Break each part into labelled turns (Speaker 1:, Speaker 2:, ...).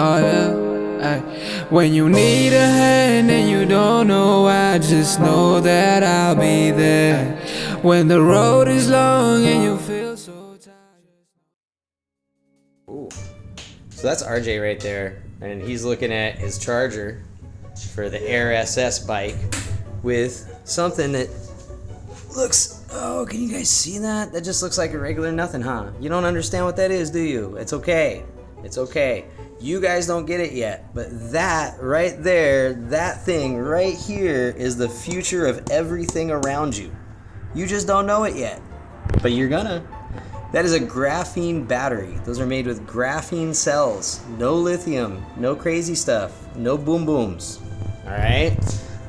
Speaker 1: Oh yeah. Ay. When you need a hand and you don't know why, just know that I'll be there. When the road is long and you feel so tired.
Speaker 2: Ooh. So that's RJ right there, and he's looking at his charger for the Air SS bike with something that looks, oh, can you guys see that? That just looks like a regular nothing, huh? You don't understand what that is, do you? It's okay. It's okay. You guys don't get it yet, but that right there, that thing right here is the future of everything around you. You just don't know it yet, but you're gonna. That is a graphene battery. Those are made with graphene cells. No lithium, no crazy stuff, no boom booms. All right.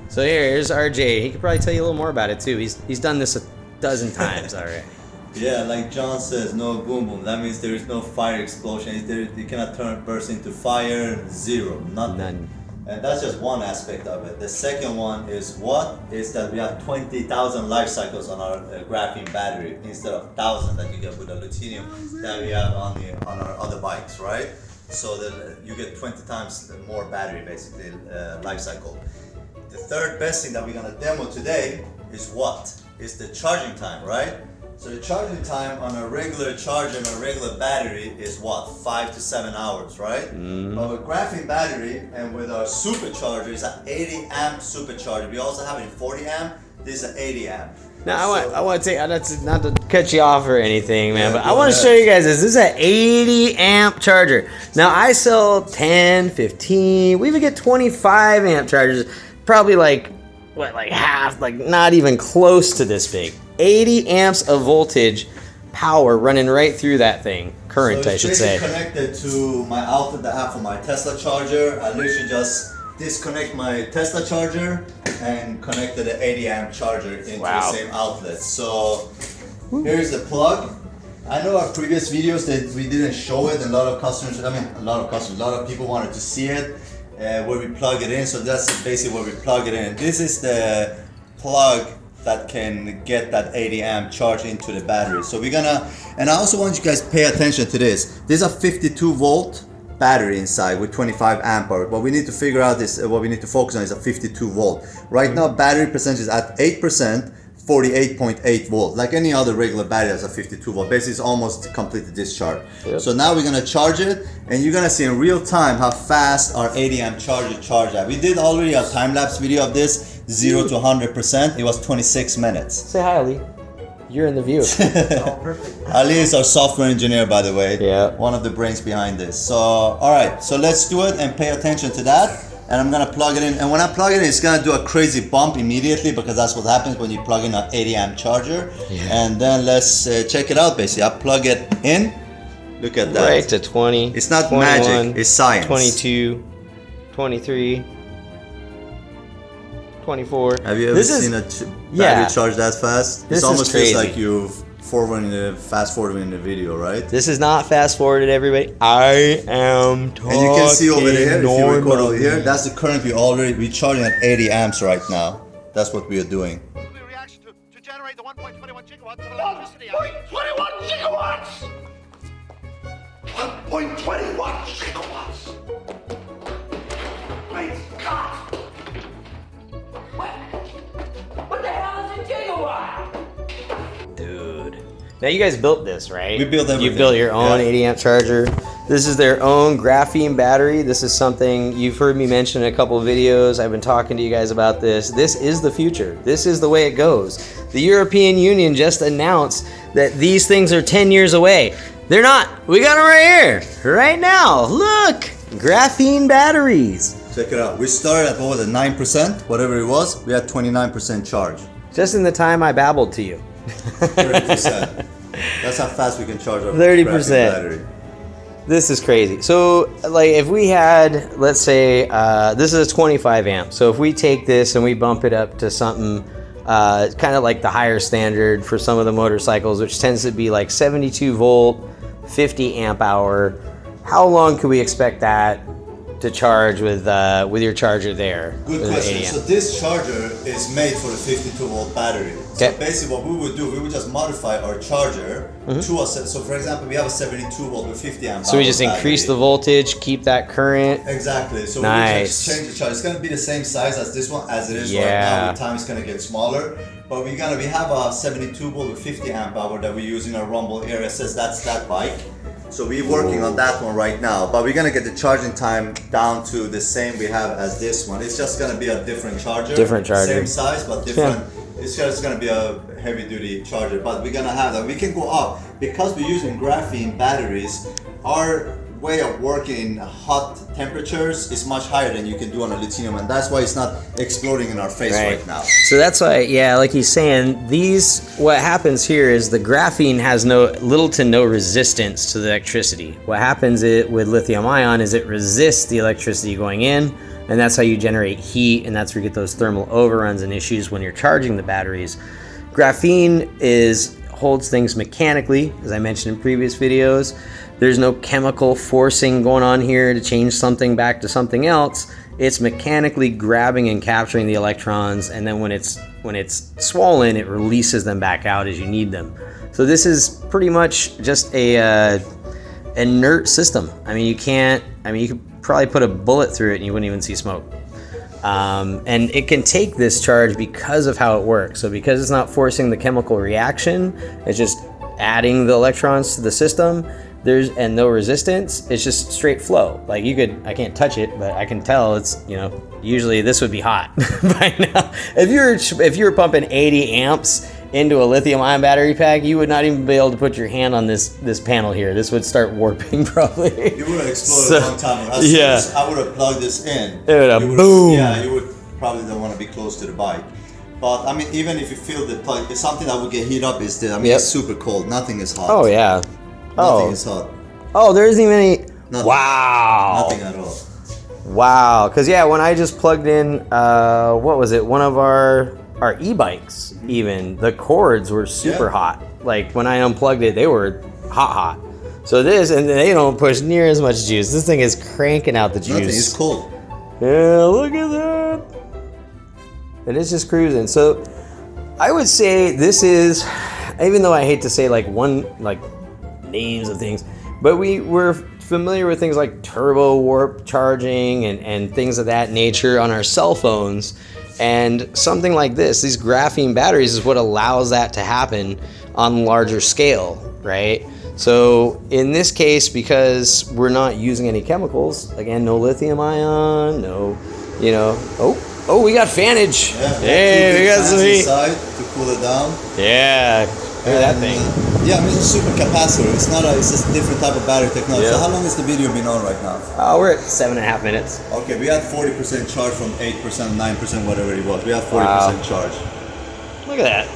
Speaker 2: So here's RJ. He could probably tell you a little more about it too. He's done this a dozen times already.
Speaker 3: Yeah, like John says, no boom boom. That means there is no fire explosion. You cannot burst into fire. Zero, nothing.
Speaker 2: None.
Speaker 3: And that's just one aspect of it. The second one is that we have 20,000 life cycles on our graphene battery instead of 1,000 that you get with the lithium that we have on our other bikes, right? So that you get 20 times more battery, basically, life cycle. The third best thing that we're gonna demo today is is the charging time, right? So the charging time on a regular charger and a regular battery is 5 to 7 hours, right? But with graphene battery and with our supercharger, it's an 80 amp supercharger. We also have it in 40 amp. This is an 80 amp.
Speaker 2: Now I want to take, not to cut you off or anything, man,
Speaker 3: Yeah,
Speaker 2: but I want to show you guys this. This is an 80 amp charger. Now I sell 10, 15, we even get 25 amp chargers. Probably like half, like not even close to this big. 80 amps of voltage power running right through that thing. Current,
Speaker 3: so
Speaker 2: I should say.
Speaker 3: It's connected to my outlet that I have for my Tesla charger. I literally just disconnect my Tesla charger and connected the 80 amp charger into the same outlet. So here's the plug. I know our previous videos that we didn't show it, and a lot of people wanted to see it. Where we plug it in, so that's basically where we plug it in. This is the plug that can get that 80 amp charge into the battery. So we're gonna, and I also want you guys to pay attention to this. There's a 52 volt battery inside with 25 amp hour. What we need to figure out is, what we need to focus on is a 52 volt. Right now, battery percentage is at 8%, 48.8 volt. Like any other regular battery has a 52 volt. Basically, it's almost completely discharged. Yep. So now we're gonna charge it, and you're gonna see in real time how fast our 80 amp charger charged that. We did already a time-lapse video of this, 0 to 100%. It was 26 minutes.
Speaker 2: Say hi, Ali. You're in the view.
Speaker 3: Oh, perfect. Ali is our software engineer, by the way.
Speaker 2: Yeah.
Speaker 3: One of the brains behind this. So, all right. So let's do it and pay attention to that. And I'm gonna plug it in. And when I plug it in, it's gonna do a crazy bump immediately, because that's what happens when you plug in an 80 amp charger. Yeah. And then let's check it out. Basically, I plug it in. Look at that.
Speaker 2: Right to 20.
Speaker 3: It's not magic. It's science.
Speaker 2: 22, 23. 24.
Speaker 3: Have you ever seen a battery charge that fast?
Speaker 2: This
Speaker 3: it almost
Speaker 2: feels
Speaker 3: like you fast forwarding in the video, right?
Speaker 2: This is not fast forwarded, everybody. I am talking.
Speaker 3: And you can see over there, if you record
Speaker 2: normally.
Speaker 3: over here, that's the current we're charging at 80 amps right now. That's what we are doing.
Speaker 4: Reaction to generate the 1.21 gigawatts of electricity. 1.21 gigawatts! 1.21 gigawatts! Great God!
Speaker 5: What the hell is a gigawatt?
Speaker 2: Dude. Now you guys built this, right?
Speaker 3: We built everything.
Speaker 2: You built your own 80 amp charger. This is their own graphene battery. This is something you've heard me mention in a couple of videos. I've been talking to you guys about this. This is the future. This is the way it goes. The European Union just announced that these things are 10 years away. They're not. We got them right here, right now. Look, graphene batteries.
Speaker 3: Check it out. We started at 9%, whatever it was. We had 29% charge.
Speaker 2: Just in the time I babbled to you.
Speaker 3: 30%. That's how fast we can charge our
Speaker 2: 30%.
Speaker 3: graphene battery.
Speaker 2: This is crazy. So, like, if we had, let's say, this is a 25 amp. So if we take this and we bump it up to something kind of like the higher standard for some of the motorcycles, which tends to be like 72 volt, 50 amp hour, how long could we expect that to charge with your charger there?
Speaker 3: Good
Speaker 2: with
Speaker 3: question.
Speaker 2: 80 amp?
Speaker 3: So this charger is made for a 52 volt battery. So
Speaker 2: Okay.
Speaker 3: basically what we would do, we would just modify our charger to a so for example, we have a 72 volt with 50 amp.
Speaker 2: So we just increase the voltage, keep that current.
Speaker 3: Exactly. So we
Speaker 2: Nice.
Speaker 3: just change the charge. It's gonna be the same size as this one as it is right
Speaker 2: Yeah.
Speaker 3: now. With time it's gonna get smaller. But we have a 72 volt with 50 amp hour that we use in our Rumble Air SS. That's that bike. So we're working on that one right now, but we're gonna get the charging time down to the same we have as this one. It's just gonna be a different charger.
Speaker 2: Different charger.
Speaker 3: Same size, but different. It's just gonna be a heavy duty charger, but we're gonna have that. We can go up because we're using graphene batteries. Our way of working in hot temperatures is much higher than you can do on a lithium, and that's why it's not exploding in our face right now.
Speaker 2: So that's why, yeah, like he's saying, what happens here is the graphene has little to no resistance to the electricity. What happens with lithium ion is it resists the electricity going in, and that's how you generate heat, and that's where you get those thermal overruns and issues when you're charging the batteries. Graphene holds things mechanically, as I mentioned in previous videos. There's no chemical forcing going on here to change something back to something else. It's mechanically grabbing and capturing the electrons, and then when it's swollen, it releases them back out as you need them. So this is pretty much just a inert system. I mean, you could probably put a bullet through it and you wouldn't even see smoke. And it can take this charge because of how it works. So because it's not forcing the chemical reaction, it's just adding the electrons to the system. And no resistance. It's just straight flow. Like I can't touch it, but I can tell it's, usually this would be hot by now. If you were pumping 80 amps into a lithium ion battery pack, you would not even be able to put your hand on this panel here. This would start warping probably.
Speaker 3: You would have exploded a long time ago. As soon as I would have plugged this in.
Speaker 2: It would have boom.
Speaker 3: Yeah, you would probably don't want to be close to the bike. But I mean, even if you feel the plug, something that would get heat up is it's super cold. Nothing is hot.
Speaker 2: Oh yeah.
Speaker 3: Nothing is hot.
Speaker 2: Oh, there isn't even any.
Speaker 3: Nothing.
Speaker 2: Wow.
Speaker 3: Nothing at all.
Speaker 2: Wow. Because when I just plugged in, what was it? One of our e-bikes. Even the cords were super hot. Like when I unplugged it, they were hot. So and they don't push near as much juice. This thing is cranking out the juice.
Speaker 3: Nothing. It's cold.
Speaker 2: Yeah, look at that. And it's just cruising. So I would say this is, even though I hate to say names of things, but we're familiar with things like turbo warp charging and things of that nature on our cell phones, and something like these graphene batteries is what allows that to happen on larger scale, right? So in this case, because we're not using any chemicals, again, no lithium ion, no, oh, we got fanage.
Speaker 3: Yeah,
Speaker 2: hey, we got some heat
Speaker 3: inside to cool it down.
Speaker 2: Yeah. Look at that thing.
Speaker 3: It's a super capacitor. It's just a different type of battery technology.
Speaker 2: Yeah.
Speaker 3: So how long has the video been on right now?
Speaker 2: We're at 7.5 minutes.
Speaker 3: Okay, we had 40% charge from 8%, 9%, whatever it was. We have 40% charge.
Speaker 2: Look at that.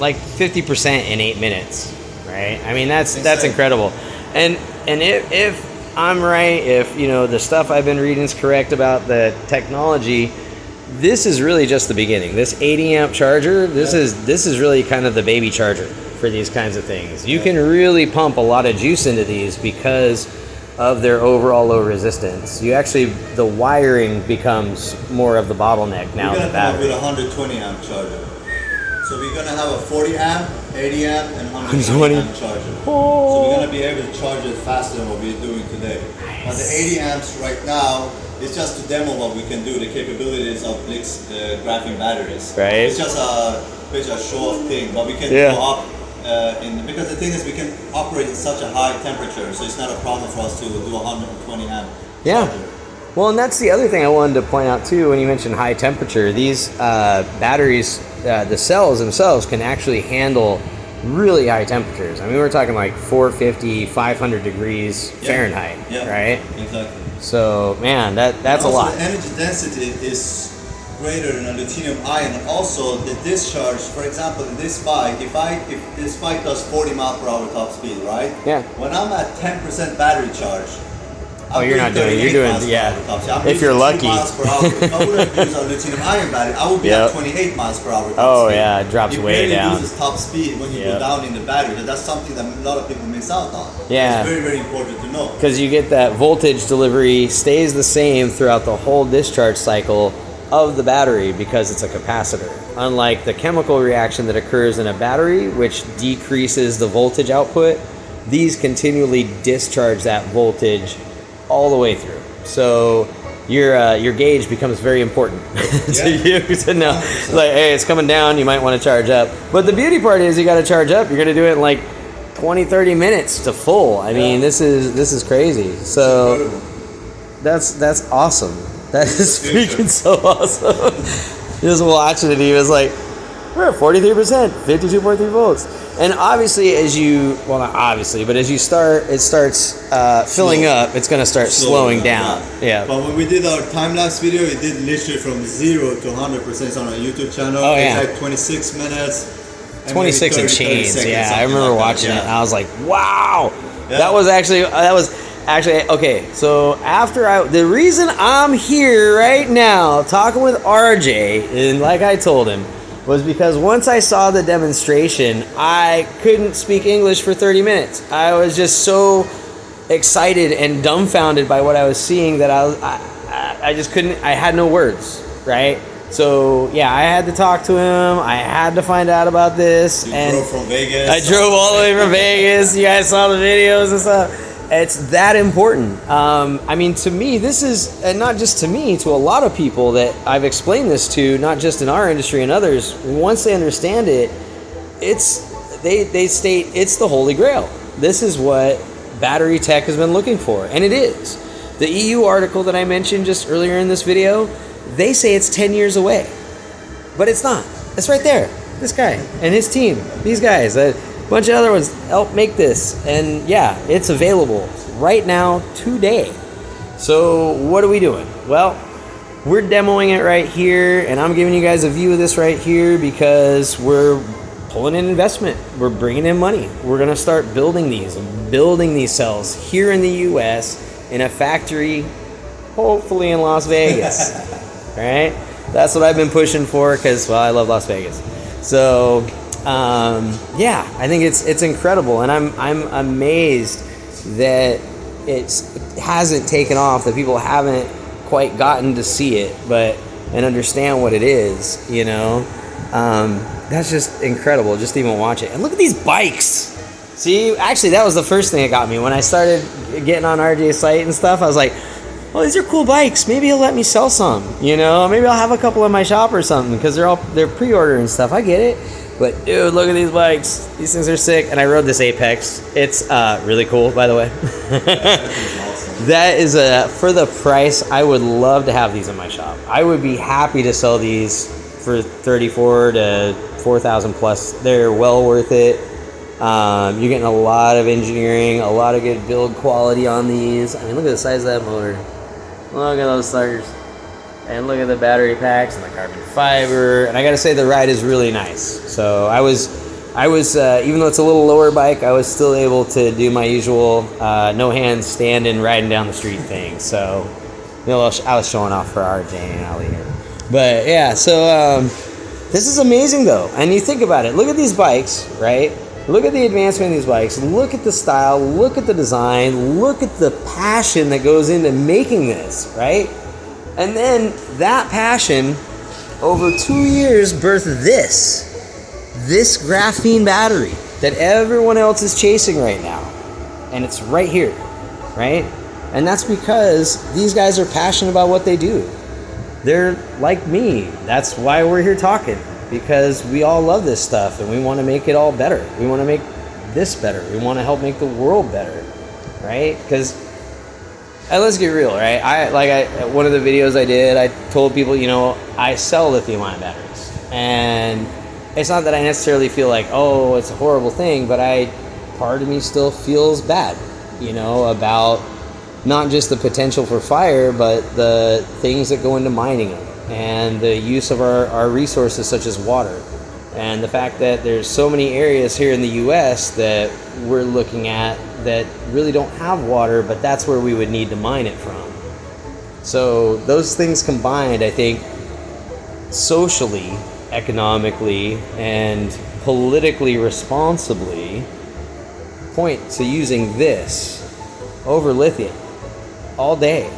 Speaker 2: Like 50% in 8 minutes, right? I mean, that's incredible. And if I'm right, if the stuff I've been reading is correct about the technology, this is really just the beginning. This 80 amp charger, this is really kind of the baby charger for these kinds of things. You can really pump a lot of juice into these because of their overall low resistance. The wiring becomes more of the bottleneck now in the battery.
Speaker 3: We're gonna come up with a 120 amp charger. So we're gonna have a 40 amp, 80 amp, and 120 amp charger. So we're gonna be able to charge it faster than what we're doing today. Nice. Now the 80 amps right now, it's just to demo what we can do, the capabilities of Blixt graphene batteries.
Speaker 2: Right.
Speaker 3: It's just a show-off thing, but we can go up because the thing is we can operate in such a high temperature, so it's not a problem for us to do a 120 amp charger.
Speaker 2: Well, and that's the other thing I wanted to point out too when you mentioned high temperature. These batteries, the cells themselves can actually handle really high temperatures. I mean, we're talking like 450, 500 degrees Fahrenheit, right?
Speaker 3: Exactly.
Speaker 2: So, man, that's a lot.
Speaker 3: The energy density is greater than a lithium ion. Also, the discharge, for example, in this bike, if this bike does 40 miles per hour top speed, right?
Speaker 2: Yeah.
Speaker 3: When I'm at 10% battery charge,
Speaker 2: Oh, you're not doing it. You're doing, yeah. If you're lucky.
Speaker 3: Miles per hour. If I would have used a lithium ion battery, I would be at 28 miles per hour.
Speaker 2: Oh,
Speaker 3: speed.
Speaker 2: yeah, it drops way down.
Speaker 3: It loses top speed when you go down in the battery. That's something that a lot of people miss out on.
Speaker 2: Yeah.
Speaker 3: It's very, very important to know.
Speaker 2: Because you get that voltage delivery stays the same throughout the whole discharge cycle of the battery because it's a capacitor. Unlike the chemical reaction that occurs in a battery, which decreases the voltage output, these continually discharge that voltage all the way through. So your gauge becomes very important to you to know. Like, hey, it's coming down, you might want to charge up. But the beauty part is you got to charge up. You're going to do it in like 20, 30 minutes to full. I mean, this is crazy. So that's awesome. That is freaking so awesome. Just watching it, he was like, we're at 43%, 52.3 volts. And obviously, well, not obviously, but as you start, it starts filling up. It's going to start slowing down. Yeah.
Speaker 3: But when we did our time-lapse video, it did literally from 0 to 100%. It's on our YouTube channel.
Speaker 2: Oh, yeah.
Speaker 3: It's like 26 minutes.
Speaker 2: 26 and change. Yeah, I remember watching it. And I was like, wow.
Speaker 3: Yeah.
Speaker 2: That was actually, okay. So the reason I'm here right now talking with RJ, and like I told him, was because once I saw the demonstration, I couldn't speak English for 30 minutes. I was just so excited and dumbfounded by what I was seeing that I just couldn't, I had no words, right? So yeah, I had to talk to him. I had to find out about this.
Speaker 3: You drove from Vegas.
Speaker 2: I drove all the way from Vegas. You guys saw the videos and stuff. It's that important. I mean, to me, this is, and not just to me, to a lot of people that I've explained this to, not just in our industry and others, once they understand it, they state it's the holy grail. This is what battery tech has been looking for, and it is. The EU article that I mentioned just earlier in this video, they say it's 10 years away, but it's not. It's right there. This guy and his team, these guys, bunch of other ones help make this, and yeah, it's available right now today. So what are we doing? Well, we're demoing it right here, and I'm giving you guys a view of this right here because we're pulling in investment. We're bringing in money. We're gonna start building these cells here in the US in a factory, hopefully in Las Vegas. All right, that's what I've been pushing for because, well, I love Las Vegas. So yeah, I think it's incredible, and I'm amazed that it hasn't taken off, that people haven't quite gotten to see it, and understand what it is, you know. That's just incredible, just to even watch it. And look at these bikes. See, actually, that was the first thing that got me. When I started getting on RJ's site and stuff, I was like, well, these are cool bikes. Maybe he'll let me sell some, you know. Maybe I'll have a couple in my shop or something, because they're pre-order and stuff. I get it. But dude, look at these bikes. These things are sick. And I rode this Apex. It's really cool, by the way. That is for the price. I would love to have these in my shop. I would be happy to sell these for $34,000 to $4,000 plus. They're well worth it. You're getting a lot of engineering, a lot of good build quality on these. I mean, look at the size of that motor. Look at those starters. And look at the battery packs and the carbon fiber. And I gotta say, the ride is really nice. So I was even though it's a little lower bike, I was still able to do my usual no hands standing riding down the street thing. So, you know, I was showing off for RJ and Ali here. But yeah, so this is amazing though. And you think about it, look at these bikes, right? Look at the advancement of these bikes. Look at the style, look at the design, look at the passion that goes into making this, right? And then that passion, over 2 years, birthed this graphene battery that everyone else is chasing right now. And it's right here, right? And that's because these guys are passionate about what they do. They're like me. That's why we're here talking, because we all love this stuff and we want to make it all better. We want to make this better. We want to help make the world better, right? Because let's get real, right? One of the videos I did, I told people, you know, I sell lithium-ion batteries, and it's not that I necessarily feel like, oh, it's a horrible thing, but part of me still feels bad, you know, about not just the potential for fire, but the things that go into mining them and the use of our resources such as water. And the fact that there's so many areas here in the US that we're looking at that really don't have water, but that's where we would need to mine it from. So those things combined, I think, socially, economically, and politically responsibly point to using this over lithium all day,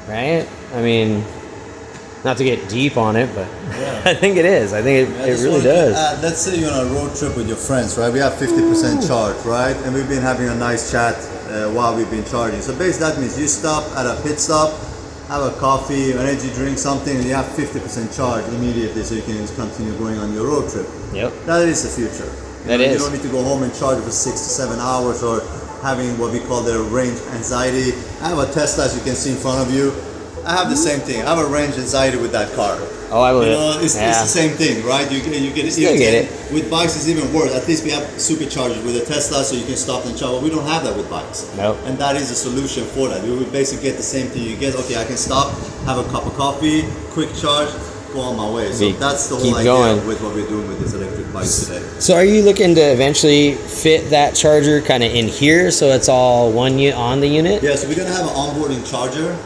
Speaker 2: right? I mean, not to get deep on it, but yeah. I think it is. I think it really does.
Speaker 3: Let's say you're on a road trip with your friends, right? We have 50% charge, right? And we've been having a nice chat while we've been charging. So basically that means you stop at a pit stop, have a coffee, energy drink, something, and you have 50% charge immediately, so you can just continue going on your road trip.
Speaker 2: Yep.
Speaker 3: That is the future. You don't need to go home and charge for 6 to 7 hours or having what we call the range anxiety. I have a Tesla, as you can see in front of you. I have the same thing. I have a range anxiety with that car.
Speaker 2: Oh, I believe
Speaker 3: it's the same thing, right? You get it. With bikes, it's even worse. At least we have superchargers with a Tesla, so you can stop and charge. But we don't have that with bikes.
Speaker 2: Nope.
Speaker 3: And that is a solution for that. We would basically get the same thing. You get, okay, I can stop, have a cup of coffee, quick charge, go on my way. So that's the whole idea with what we're doing with this electric bikes today.
Speaker 2: So are you looking to eventually fit that charger kind of in here so it's all on the unit?
Speaker 3: Yeah, so we're gonna have an onboarding charger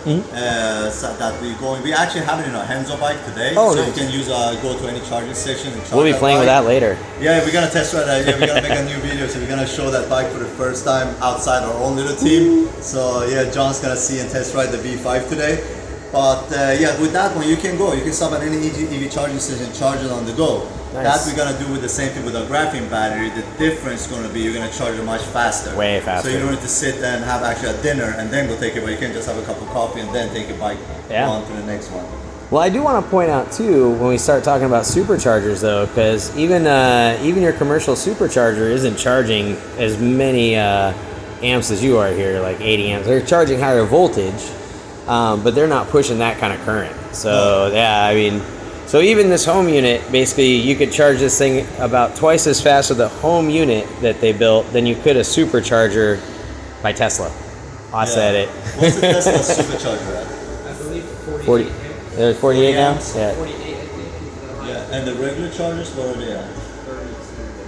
Speaker 3: so that we actually have it in our Henzo bike today.
Speaker 2: Oh,
Speaker 3: so
Speaker 2: nice.
Speaker 3: you can use go to any charging station and charge.
Speaker 2: We'll be playing with that later.
Speaker 3: Yeah, we're gonna test ride that. Yeah, we're gonna make a new video, so we're gonna show that bike for the first time outside our own little team. So yeah, John's gonna see and test ride the V5 today. But yeah, with that one you can go. You can stop at any EV charging station, charge it on the go. Nice. That we're gonna do with the same thing with our graphene battery. The difference is gonna be you're gonna charge it much faster.
Speaker 2: Way faster.
Speaker 3: So you don't need to sit and have actually a dinner and then go take it, but you can just have a cup of coffee and then take a bike on to the next one.
Speaker 2: Well, I do want to point out too when we start talking about superchargers though, because even your commercial supercharger isn't charging as many amps as you are here, like 80 amps. They're charging higher voltage. But they're not pushing that kind of current. So yeah, I mean, so even this home unit, basically you could charge this thing about twice as fast with the home unit that they built than you could a supercharger by Tesla. I said it.
Speaker 3: What's the Tesla supercharger at?
Speaker 6: I believe
Speaker 2: 40. There's 48 now? Yeah.
Speaker 6: 48, I think.
Speaker 3: Yeah, and the regular chargers, what are they at?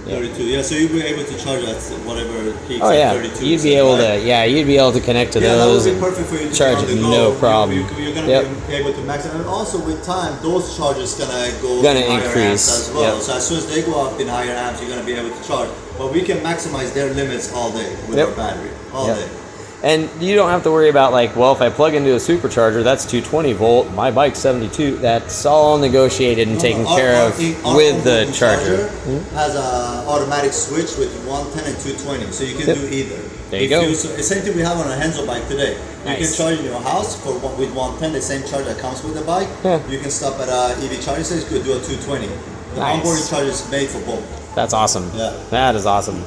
Speaker 3: 32. Yeah, so you'll be able to charge at whatever peaks.
Speaker 2: Oh yeah,
Speaker 3: 32,
Speaker 2: you'd be able to. Yeah, you'd be able to connect to those.
Speaker 3: That would be perfect for you to
Speaker 2: charge it, no problem.
Speaker 3: You're gonna be able to max it, and also with time, those charges gonna increase as well. So as soon as they go up in higher amps, you're gonna be able to charge. But we can maximize their limits all day with our battery, all day.
Speaker 2: And you don't have to worry about like, well, if I plug into a supercharger, that's 220 volt. My bike's 72. That's all negotiated and taken care of with the charger.
Speaker 3: Has an automatic switch with 110 and 220, so you can do either.
Speaker 2: There you go.
Speaker 3: So the same thing we have on a Henzo bike today. You can charge in your house with 110, the same charge that comes with the bike. You can stop at a EV charging station. You could do a 220. The onboarding charger is made for both.
Speaker 2: That's awesome.
Speaker 3: Yeah.
Speaker 2: That is awesome.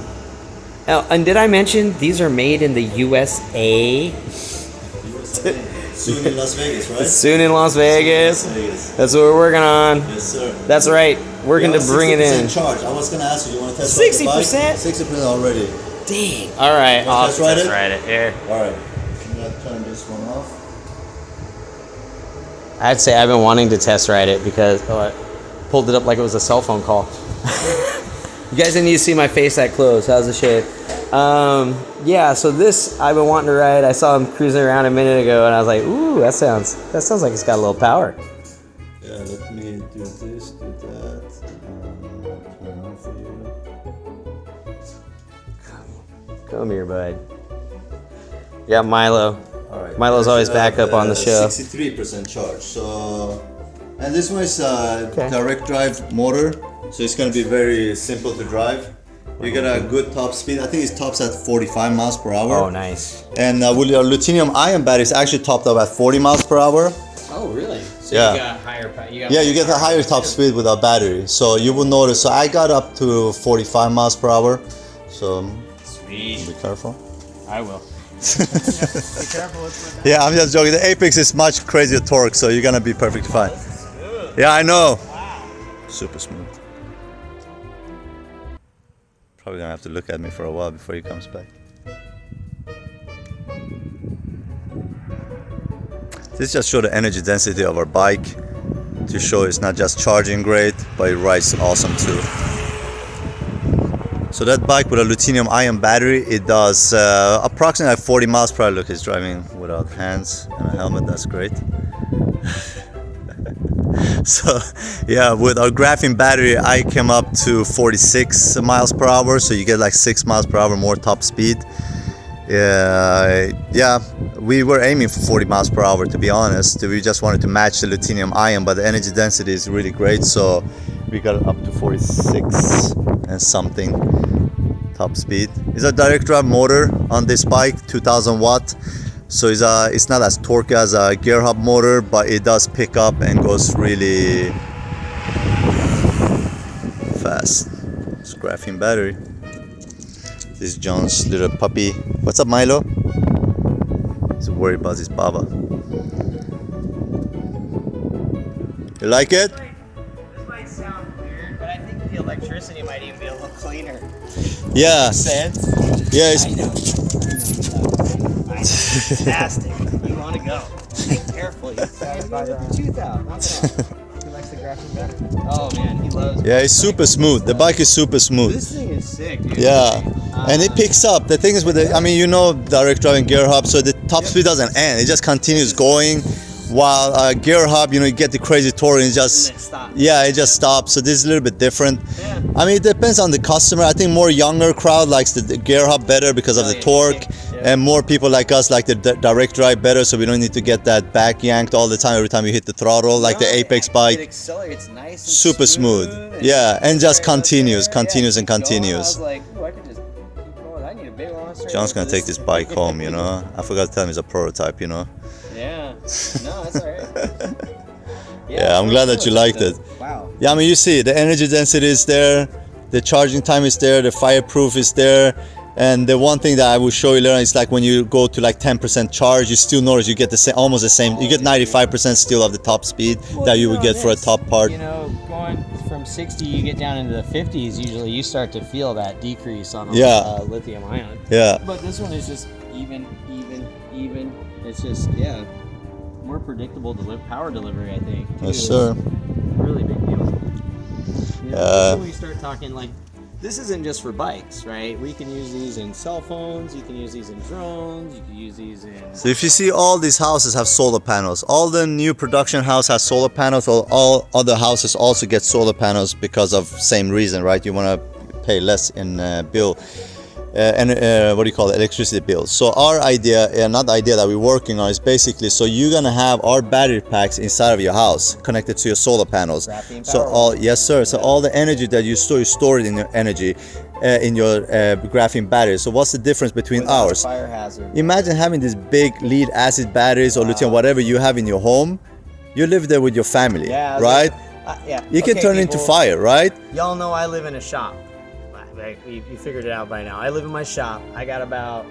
Speaker 2: Now, and did I mention these are made in the USA?
Speaker 3: Soon in Las Vegas, right?
Speaker 2: Soon in Las Vegas. That's what we're working on.
Speaker 3: Yes, sir.
Speaker 2: That's right. Working to bring it in.
Speaker 3: Charge. I was going to ask you, want to test 60%? 60% already.
Speaker 2: Dang. All right. I'll test ride it. Here.
Speaker 3: All right. I'm going to turn this one off.
Speaker 2: I'd say I've been wanting to test ride it because I pulled it up like it was a cell phone call. You guys didn't need to see my face that close. How's the shape? Yeah, so this I've been wanting to ride. I saw him cruising around a minute ago, and I was like, "Ooh, that sounds like it's got a little power."
Speaker 3: Yeah, let me do this, do that. Turn on for you.
Speaker 2: Come here, bud. Yeah, Milo.
Speaker 3: All right.
Speaker 2: Milo's always back up on the show.
Speaker 3: 63% charge. So, and this one is direct drive motor. So it's going to be very simple to drive. You get a good top speed. I think it tops at 45 miles per hour.
Speaker 2: Oh, nice.
Speaker 3: And with your lithium ion battery, it's actually topped up at 40 miles per hour.
Speaker 2: Oh, really? So
Speaker 3: you
Speaker 2: got higher power. You
Speaker 3: get a higher top speed with our battery. So you will notice. So I got up to 45 miles per hour. So
Speaker 2: sweet.
Speaker 3: Be careful.
Speaker 2: I will.
Speaker 3: Be careful. Yeah, I'm just joking. The Apex is much crazier torque, so you're gonna be perfectly fine. Yeah, I know. Wow. Super smooth. Probably gonna have to look at me for a while before he comes back. This just shows the energy density of our bike. to show it's not just charging great, but it rides awesome too. So that bike with a lithium-ion battery, it does approximately 40 miles per hour. Look, he's driving without hands and a helmet. That's great. So yeah, with our graphene battery, I came up to 46 miles per hour. So you get like 6 miles per hour more top speed. Yeah, we were aiming for 40 miles per hour, to be honest. We just wanted to match the lithium-ion, but the energy density is really great. So we got up to 46 and something top speed. It's a direct drive motor on this bike, 2000 watt. So it's not as torquey as a gear hub motor, but it does pick up and goes really fast. It's a graphene battery. This is John's little puppy. What's up, Milo? He's worried about his baba. You like it?
Speaker 2: This might sound weird, but I think the electricity might even be a little cleaner.
Speaker 3: Yeah.
Speaker 2: Sense?
Speaker 3: Yeah. It's,
Speaker 2: I know. Fantastic. You want to go. Be careful. You're by the tooth out. Knock it off. He likes the graphene battery. Oh man, he loves it.
Speaker 3: yeah, it's super smooth. The bike is super smooth.
Speaker 2: This thing is sick, dude.
Speaker 3: Yeah. And it picks up. The thing is with the, I mean, you know, direct driving gear hub, so the top speed doesn't end. It just continues going. While gear hub, you know, you get the crazy torque and it just, yeah, it just stops. So this is a little bit different.
Speaker 2: Yeah.
Speaker 3: I mean, it depends on the customer. I think more younger crowd likes the gear hub better because of the torque, and more people like us like the direct drive better, so we don't need to get that back yanked all the time every time you hit the throttle, like the Apex bike.
Speaker 2: It accelerates nice and
Speaker 3: Super smooth. Yeah, and just continues and continues.
Speaker 2: I was like, ooh, I could just keep going. I need a big long straight.
Speaker 3: John's gonna take this bike home, you know. I forgot to tell him it's a prototype, you know.
Speaker 2: Yeah. No, that's alright.
Speaker 3: Yeah, I'm glad that you liked it.
Speaker 2: Wow.
Speaker 3: Yeah, I mean, you see, the energy density is there, the charging time is there, the fireproof is there, and the one thing that I will show you later is like when you go to like 10% charge, you still notice you get the same, almost the same. You get 95% still of the top speed that you would get for a top part.
Speaker 2: You know, going from 60, you get down into the 50s. Usually, you start to feel that decrease on lithium ion.
Speaker 3: Yeah.
Speaker 2: But this one is just even. It's just more predictable power delivery, I think.
Speaker 3: Yes, sir.
Speaker 2: Really big deal. You know, when we start talking like, this isn't just for bikes, right? We can use these in cell phones. You can use these in drones. You can use these in.
Speaker 3: So if you see, all these houses have solar panels. All the new production house has solar panels. All other houses also get solar panels because of same reason, right? You want to pay less in bill. What do you call it, electricity bills. So our idea, another idea that we're working on, is basically, so you're gonna have our battery packs inside of your house connected to your solar panels. So all, yes sir, so all the energy that you store it in your energy in your graphene battery. So what's the difference between ours?
Speaker 2: Fire hazard.
Speaker 3: Imagine having these big lead acid batteries or lithium, whatever you have in your home. You live there with your family, right? You can turn it into fire, right?
Speaker 2: Y'all know I live in a shop. You figured it out by now. I live in my shop. I got about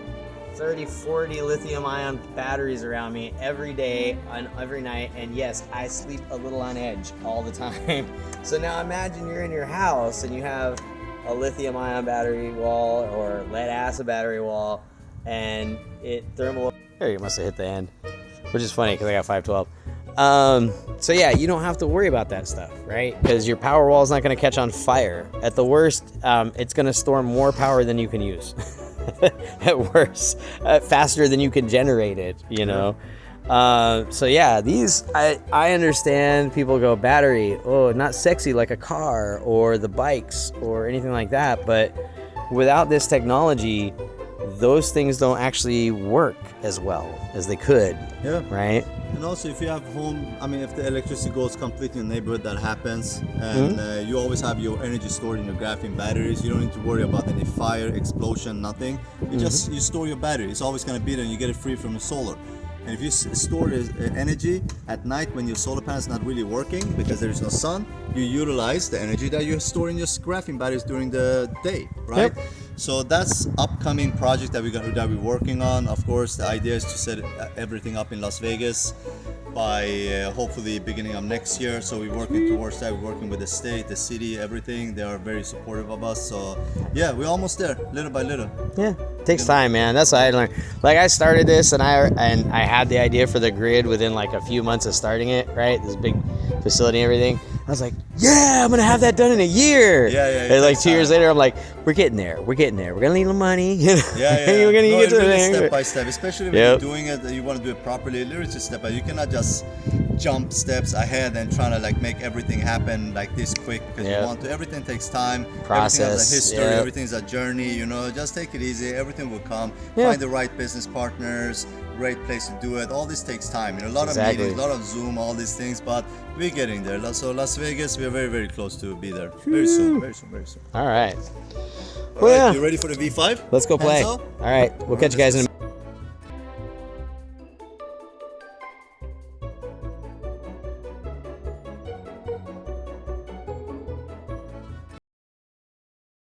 Speaker 2: 30, 40 lithium-ion batteries around me every day and every night. And yes, I sleep a little on edge all the time. So now imagine you're in your house and you have a lithium-ion battery wall or lead-acid battery wall, and it thermal. There, you must have hit the end, which is funny because I got 512. So yeah, you don't have to worry about that stuff, right? Because your power wall is not going to catch on fire. At the worst, it's going to store more power than you can use. At worst, faster than you can generate it, you know? So yeah, these, I understand people go, battery, oh, not sexy like a car or the bikes or anything like that. But without this technology, those things don't actually work as well as they could. Yeah. Right?
Speaker 3: And also, if you have home, I mean, if the electricity goes completely in the neighborhood, that happens, and you always have your energy stored in your graphene batteries. You don't need to worry about any fire, explosion, nothing. You just, you store your battery. It's always going to be there, and you get it free from the solar. And if you store the energy at night when your solar panel is not really working because there is no sun, you utilize the energy that you store in your graphene batteries during the day, right? Yep. So that's upcoming project that we're working on. Of course, the idea is to set everything up in Las Vegas. by hopefully beginning of next year. So we're working towards that. We're working with the state, the city, everything. They are very supportive of us. So yeah, we're almost there, little by little.
Speaker 2: Yeah, takes time, man. That's what I learned. Like I started this, and I had the idea for the grid within like a few months of starting it. Right, this big facility and everything. I was like, yeah, I'm gonna have that done in a year.
Speaker 3: Yeah.
Speaker 2: And like 2 years later, I'm like, we're getting there. We're gonna need the money.
Speaker 3: Yeah.
Speaker 2: We're gonna get to the thing.
Speaker 3: Step by step, especially when you're doing it, you want to do it properly. Literally just step by. You cannot just jump steps ahead and trying to like make everything happen like this quick because you want to. Everything takes time.
Speaker 2: Process.
Speaker 3: Everything has a history. Everything's a journey. You know, just take it easy. Everything will come. Find the right business partners. Great place to do it. All this takes time. You know, a lot of meetings, a lot of Zoom, all these things, but we're getting there. So Las Vegas, we're very, very close to be there. Very soon.
Speaker 2: All right.
Speaker 3: All right, you ready for the V5?
Speaker 2: Let's go play. All right, we'll catch you guys in a minute.